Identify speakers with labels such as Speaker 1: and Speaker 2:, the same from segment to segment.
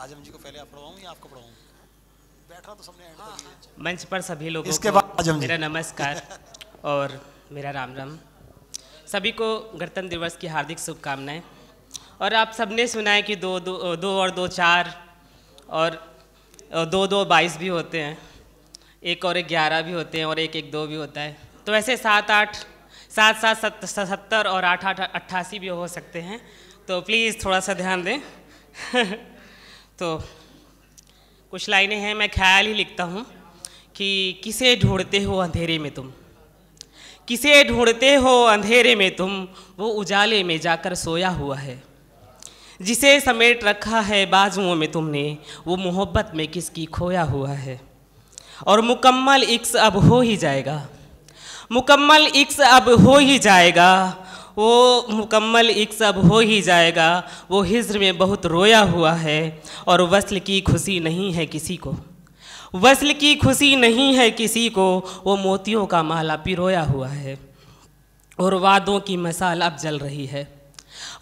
Speaker 1: आजम जी को पहले आप पढ़वाऊं या आपको पढ़वाऊं? बैठा तो सबने एंड तक।
Speaker 2: मंच पर सभी लोगों
Speaker 1: इसके
Speaker 2: को
Speaker 1: बाद आजम जी।
Speaker 2: मेरा नमस्कार और मेरा राम राम। सभी को गणतंत्र दिवस की हार्दिक शुभकामनाएं। और आप सबने सुना है कि दो और दो 4 और 2 2 22 भी होते हैं, 1 और 1 11 भी होते हैं और 1 1 2 भी होता है। तो ऐसे 7 8 7 7 70 और 8 8 88 भी हो सकते हैं। तो प्लीज़ थोड़ा सा ध्यान दें। तो कुछ लाइनें हैं, मैं ख्याल ही लिखता हूँ कि किसे ढूंढते हो अंधेरे में तुम, किसे ढूंढते हो अंधेरे में तुम, वो उजाले में जाकर सोया हुआ है। जिसे समेट रखा है बाजुओं में तुमने, वो मोहब्बत में किसकी खोया हुआ है। और मुकम्मल इक्स अब हो ही जाएगा, मुकम्मल इक्स अब हो ही जाएगा, वो मुकम्मल इक्स अब हो ही जाएगा। वो हिज्र में बहुत रोया हुआ है और वस्ल की खुशी नहीं है किसी को, वस्ल की खुशी नहीं है किसी को। वो मोतियों का माला पिरोया हुआ है और वादों की मसाल अब जल रही है,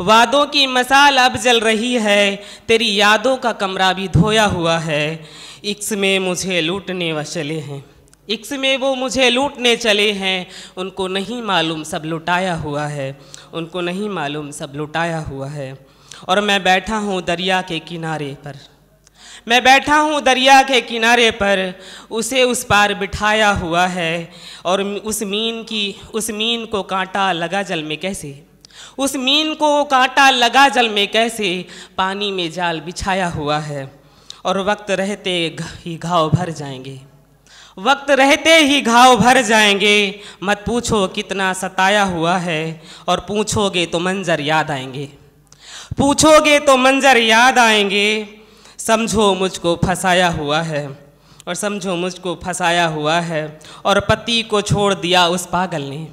Speaker 2: वादों की मसाल अब जल रही है। तेरी यादों का कमरा भी धोया हुआ है। इक्स में मुझे लूटने व चले हैं, इक्स में वो मुझे लूटने चले हैं। उनको नहीं मालूम सब लुटाया हुआ है, उनको नहीं मालूम सब लुटाया हुआ है। और मैं बैठा हूँ दरिया के किनारे पर, मैं बैठा हूँ दरिया के किनारे पर, उसे उस पार बिठाया हुआ है। और उस मीन को कांटा लगा जल में कैसे, उस मीन को कांटा लगा जल में कैसे, पानी में जाल बिछाया हुआ है। और वक्त रहते ही घाव भर जाएंगे, वक्त रहते ही घाव भर जाएंगे। मत पूछो कितना सताया हुआ है, और पूछोगे तो मंजर याद आएंगे, पूछोगे तो मंजर याद आएंगे। समझो मुझको फंसाया हुआ है, और समझो मुझको फंसाया हुआ है। और पति को छोड़ दिया उस पागल ने,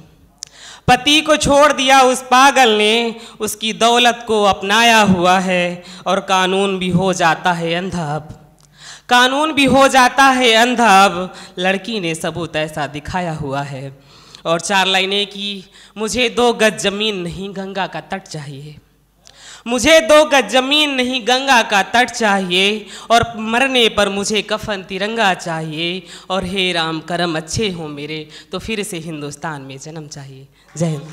Speaker 2: पति को छोड़ दिया उस पागल ने, उसकी दौलत को अपनाया हुआ है। और कानून भी हो जाता है अंधा अब, कानून भी हो जाता है अंधा अब। लड़की ने सबूत ऐसा दिखाया हुआ है। और 4 लाइनें की, मुझे 2 गज जमीन नहीं गंगा का तट चाहिए, मुझे 2 गज जमीन नहीं गंगा का तट चाहिए। और मरने पर मुझे कफन तिरंगा चाहिए। और हे राम करम अच्छे हो मेरे, तो फिर से हिंदुस्तान में जन्म चाहिए। जय हिंद।